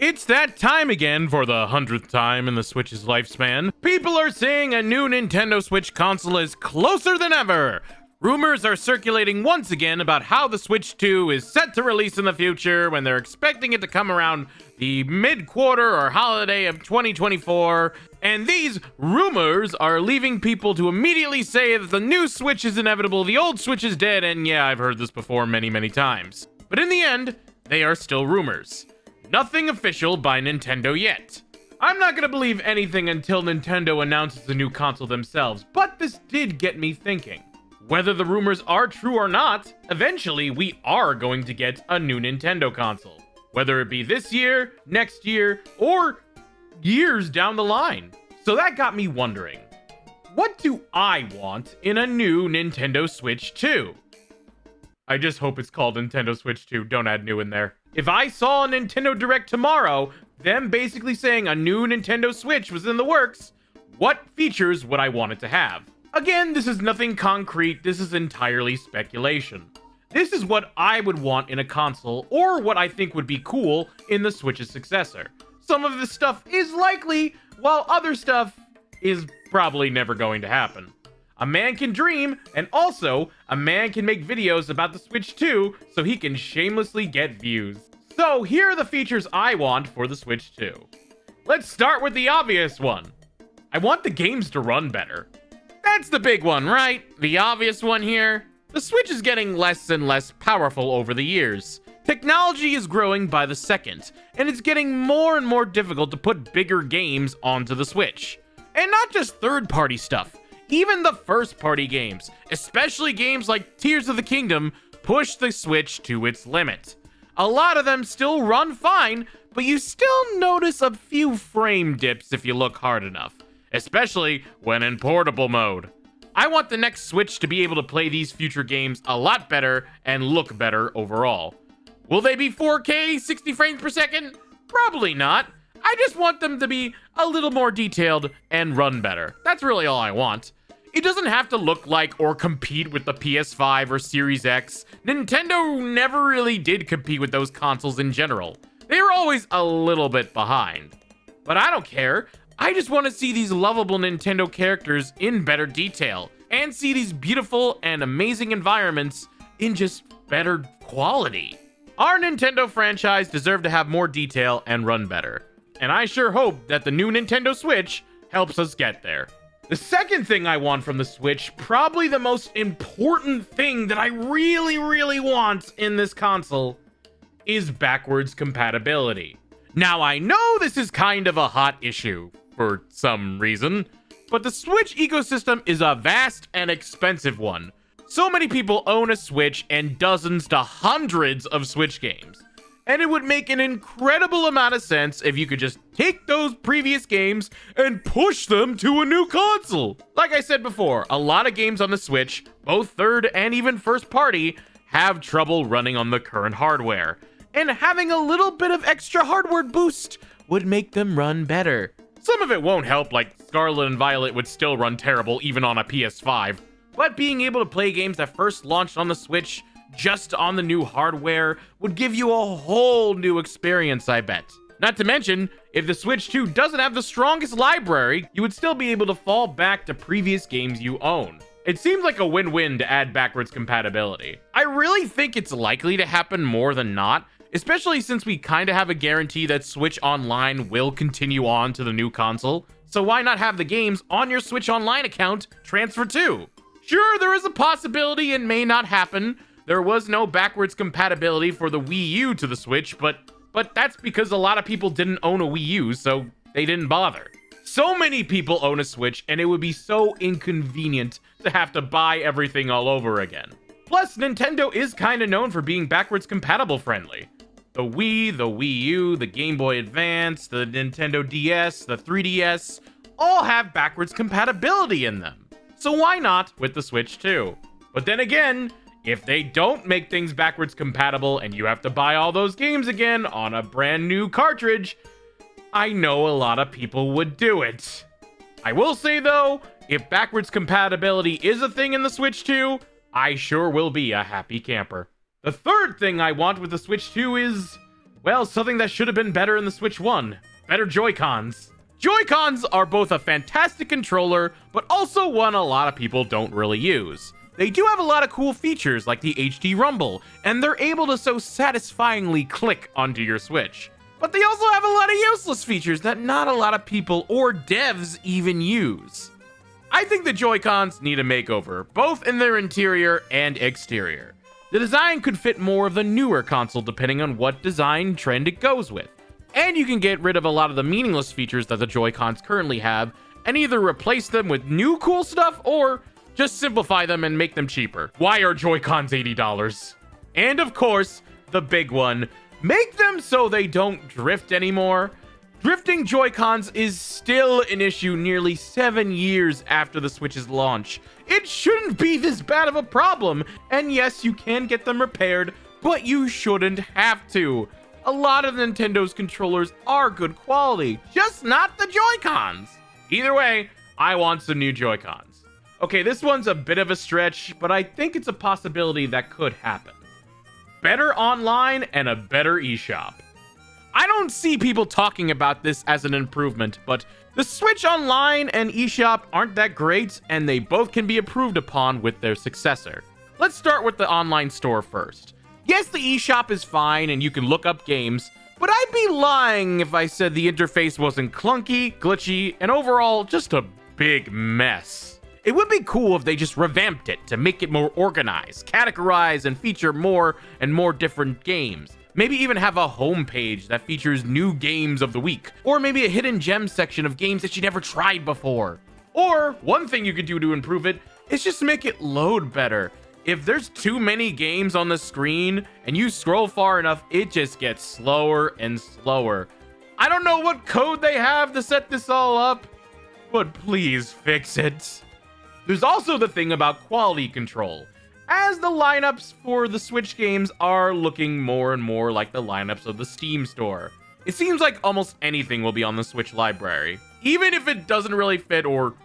It's that time again for the 100th time in the Switch's lifespan. People are saying a new Nintendo Switch console is closer than ever. Rumors are circulating once again about how the Switch 2 is set to release in the future when they're expecting it to come around the mid-quarter or holiday of 2024. And these rumors are leaving people to immediately say that the new Switch is inevitable, the old Switch is dead, and yeah, I've heard this before many times. But in the end, they are still rumors. Nothing official by Nintendo yet. I'm not gonna believe anything until Nintendo announces the new console themselves, but this did get me thinking. Whether the rumors are true or not, eventually we are going to get a new Nintendo console. Whether it be this year, next year, or years down the line. So that got me wondering, what do I want in a new Nintendo Switch 2? I just hope it's called Nintendo Switch 2, don't add new in there. If I saw a Nintendo Direct tomorrow, them basically saying a new Nintendo Switch was in the works, what features would I want it to have? Again, this is nothing concrete, this is entirely speculation. This is what I would want in a console, or what I think would be cool in the Switch's successor. Some of this stuff is likely, while other stuff is probably never going to happen. A man can dream, and also, a man can make videos about the Switch 2 so he can shamelessly get views. So here are the features I want for the Switch 2. Let's start with the obvious one. I want the games to run better. That's the big one, right? The obvious one here. The Switch is getting less and less powerful over the years. Technology is growing by the second, and it's getting more and more difficult to put bigger games onto the Switch. And not just third-party stuff. Even the first-party games, especially games like Tears of the Kingdom, push the Switch to its limit. A lot of them still run fine, but you still notice a few frame dips if you look hard enough, especially when in portable mode. I want the next Switch to be able to play these future games a lot better and look better overall. Will they be 4K, 60 frames per second? Probably not. I just want them to be a little more detailed and run better. That's really all I want. It doesn't have to look like or compete with the PS5 or Series X. Nintendo never really did compete with those consoles in general. They were always a little bit behind. But I don't care. I just want to see these lovable Nintendo characters in better detail and see these beautiful and amazing environments in just better quality. Our Nintendo franchise deserve to have more detail and run better. And I sure hope that the new Nintendo Switch helps us get there. The second thing I want from the Switch, probably the most important thing that I really want in this console, is backwards compatibility. Now I know this is kind of a hot issue for some reason, but the Switch ecosystem is a vast and expensive one. So many people own a Switch and dozens to hundreds of Switch games. And it would make an incredible amount of sense if you could just take those previous games and push them to a new console. Like I said before, a lot of games on the Switch, both third and even first party, have trouble running on the current hardware. And having a little bit of extra hardware boost would make them run better. Some of it won't help, like Scarlet and Violet would still run terrible even on a PS5. But being able to play games that first launched on the Switch just on the new hardware would give you a whole new experience, I bet. Not to mention, if the Switch 2 doesn't have the strongest library, you would still be able to fall back to previous games you own. It seems like a win-win to add backwards compatibility. I really think it's likely to happen more than not, especially since we kinda have a guarantee that Switch Online will continue on to the new console. So why not have the games on your Switch Online account transfer too? Sure, there is a possibility it may not happen. There was no backwards compatibility for the Wii U to the Switch, but that's because a lot of people didn't own a Wii U, so they didn't bother. So many people own a Switch, and it would be so inconvenient to have to buy everything all over again. Plus, Nintendo is kinda known for being backwards compatible friendly. The Wii, the Wii U, the Game Boy Advance, the Nintendo DS, the 3DS, all have backwards compatibility in them. So why not with the Switch too? But then again, if they don't make things backwards compatible and you have to buy all those games again on a brand new cartridge, I know a lot of people would do it. I will say though, if backwards compatibility is a thing in the Switch 2, I sure will be a happy camper. The third thing I want with the Switch 2 is Well, something that should have been better in the Switch 1. Better JoyCons. JoyCons are both a fantastic controller, but also one a lot of people don't really use. They do have a lot of cool features like the HD rumble, and they're able to so satisfyingly click onto your Switch. But they also have a lot of useless features that not a lot of people or devs even use. I think the JoyCons need a makeover, both in their interior and exterior. The design could fit more of the newer console depending on what design trend it goes with. And you can get rid of a lot of the meaningless features that the JoyCons currently have, and either replace them with new cool stuff, or just simplify them and make them cheaper. Why are JoyCons $80? And of course, the big one, make them so they don't drift anymore. Drifting JoyCons is still an issue nearly 7 years after the Switch's launch. It shouldn't be this bad of a problem, and yes, you can get them repaired, but you shouldn't have to. A lot of Nintendo's controllers are good quality, just not the JoyCons. Either way, I want some new JoyCons. Okay, this one's a bit of a stretch, but I think it's a possibility that could happen. Better online and a better eShop. I don't see people talking about this as an improvement, but the Switch Online and eShop aren't that great, and they both can be improved upon with their successor. Let's start with the online store first. Yes, the eShop is fine and you can look up games, but I'd be lying if I said the interface wasn't clunky, glitchy, and overall just a big mess. It would be cool if they just revamped it to make it more organized, categorize, and feature more and more different games. Maybe even have a homepage that features new games of the week, or maybe a hidden gem section of games that you never tried before. Or one thing you could do to improve it is just make it load better. If there's too many games on the screen and you scroll far enough, it just gets slower and slower. I don't know what code they have to set this all up, but please fix it. There's also the thing about quality control, as the lineups for the Switch games are looking more and more like the lineups of the Steam store. It seems like almost anything will be on the Switch library, even if it doesn't really fit or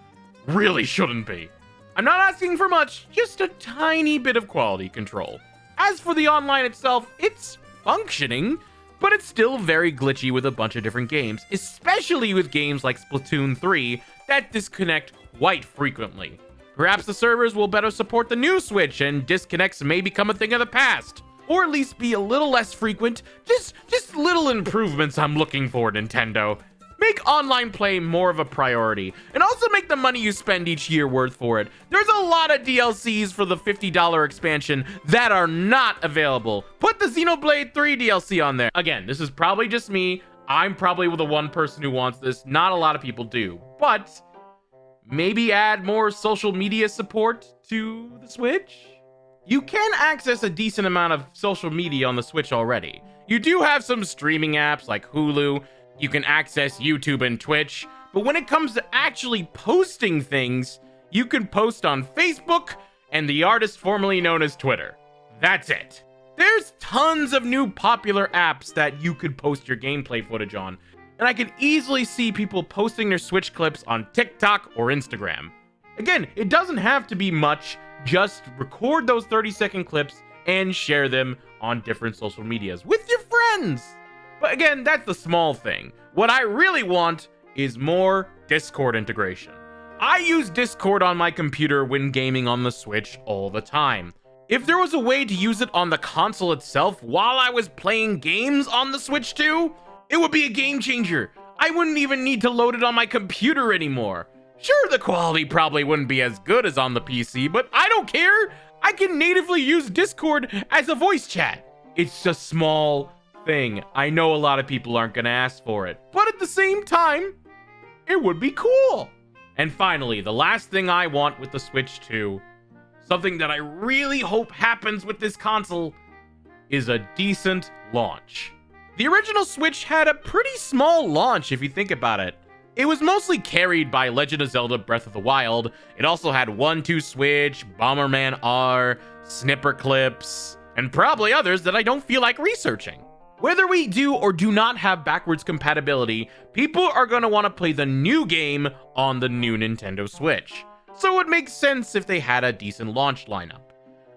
really shouldn't be. I'm not asking for much, just a tiny bit of quality control. As for the online itself, it's functioning, but it's still very glitchy with a bunch of different games, especially with games like Splatoon 3 that disconnect quite frequently. Perhaps the servers will better support the new Switch and disconnects may become a thing of the past. Or at least be a little less frequent. Just little improvements I'm looking for, Nintendo. Make online play more of a priority, and also make the money you spend each year worth for it. There's a lot of DLCs for the $50 expansion that are not available. Put the Xenoblade 3 DLC on there. Again, this is probably just me. I'm probably the one person who wants this. Not a lot of people do. But maybe add more social media support to the Switch? You can access a decent amount of social media on the Switch already. You do have some streaming apps like Hulu. You can access YouTube and Twitch, but when it comes to actually posting things, you can post on Facebook and the artist formerly known as Twitter. That's it. There's tons of new popular apps that you could post your gameplay footage on, and I can easily see people posting their Switch clips on TikTok or Instagram. Again, it doesn't have to be much, just record those 30-second clips and share them on different social medias with your friends. But again, that's the small thing. What I really want is more Discord integration. I use Discord on my computer when gaming on the Switch all the time. If there was a way to use it on the console itself while I was playing games on the Switch too, it would be a game changer. I wouldn't even need to load it on my computer anymore. Sure, the quality probably wouldn't be as good as on the PC, but I don't care. I can natively use Discord as a voice chat. It's a small thing. I know a lot of people aren't gonna ask for it, but at the same time, it would be cool. And finally, the last thing I want with the Switch 2, something that I really hope happens with this console, is a decent launch. The original Switch had a pretty small launch if you think about it. It was mostly carried by Legend of Zelda Breath of the Wild. It also had 1-2-Switch, Bomberman R, Snipper Clips, and probably others that I don't feel like researching. Whether we do or do not have backwards compatibility, people are going to want to play the new game on the new Nintendo Switch. So it makes sense if they had a decent launch lineup.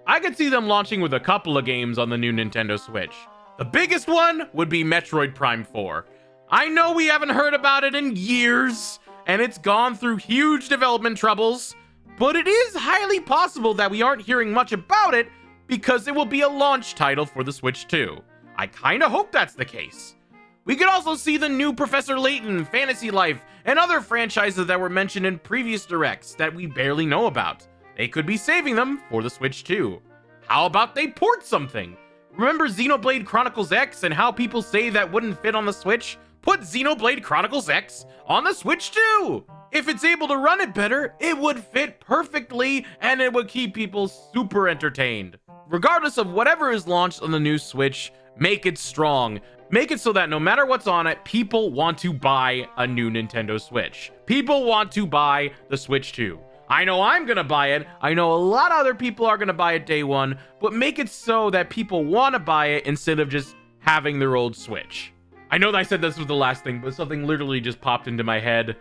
I could see them launching with a couple of games on the new Nintendo Switch. The biggest one would be Metroid Prime 4. I know we haven't heard about it in years, and it's gone through huge development troubles, but it is highly possible that we aren't hearing much about it because it will be a launch title for the Switch 2. I kinda hope that's the case. We could also see the new Professor Layton, Fantasy Life, and other franchises that were mentioned in previous directs that we barely know about. They could be saving them for the Switch 2. How about they port something? Remember Xenoblade Chronicles X and how people say that wouldn't fit on the Switch? Put Xenoblade Chronicles X on the Switch too! If it's able to run it better, it would fit perfectly and it would keep people super entertained. Regardless of whatever is launched on the new Switch, make it strong. Make it so that no matter what's on it, people want to buy a new Nintendo Switch. People want to buy the Switch 2. I know I'm gonna buy it. I know a lot of other people are gonna buy it day one, but make it so that people want to buy it instead of just having their old Switch. I know that I said this was the last thing, but something literally just popped into my head.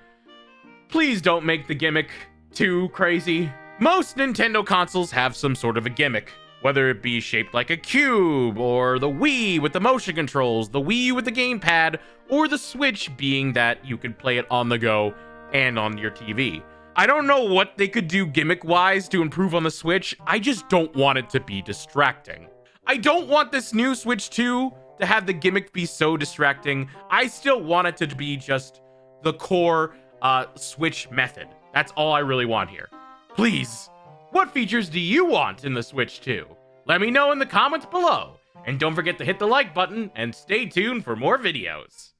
Please don't make the gimmick too crazy. Most Nintendo consoles have some sort of a gimmick. Whether it be shaped like a cube, or the Wii with the motion controls, the Wii U with the gamepad, or the Switch being that you could play it on the go and on your TV. I don't know what they could do gimmick-wise to improve on the Switch, I just don't want it to be distracting. I don't want this new Switch 2 to have the gimmick be so distracting. I still want it to be just the core Switch method. That's all I really want here. Please. What features do you want in the Switch 2? Let me know in the comments below. And don't forget to hit the like button and stay tuned for more videos.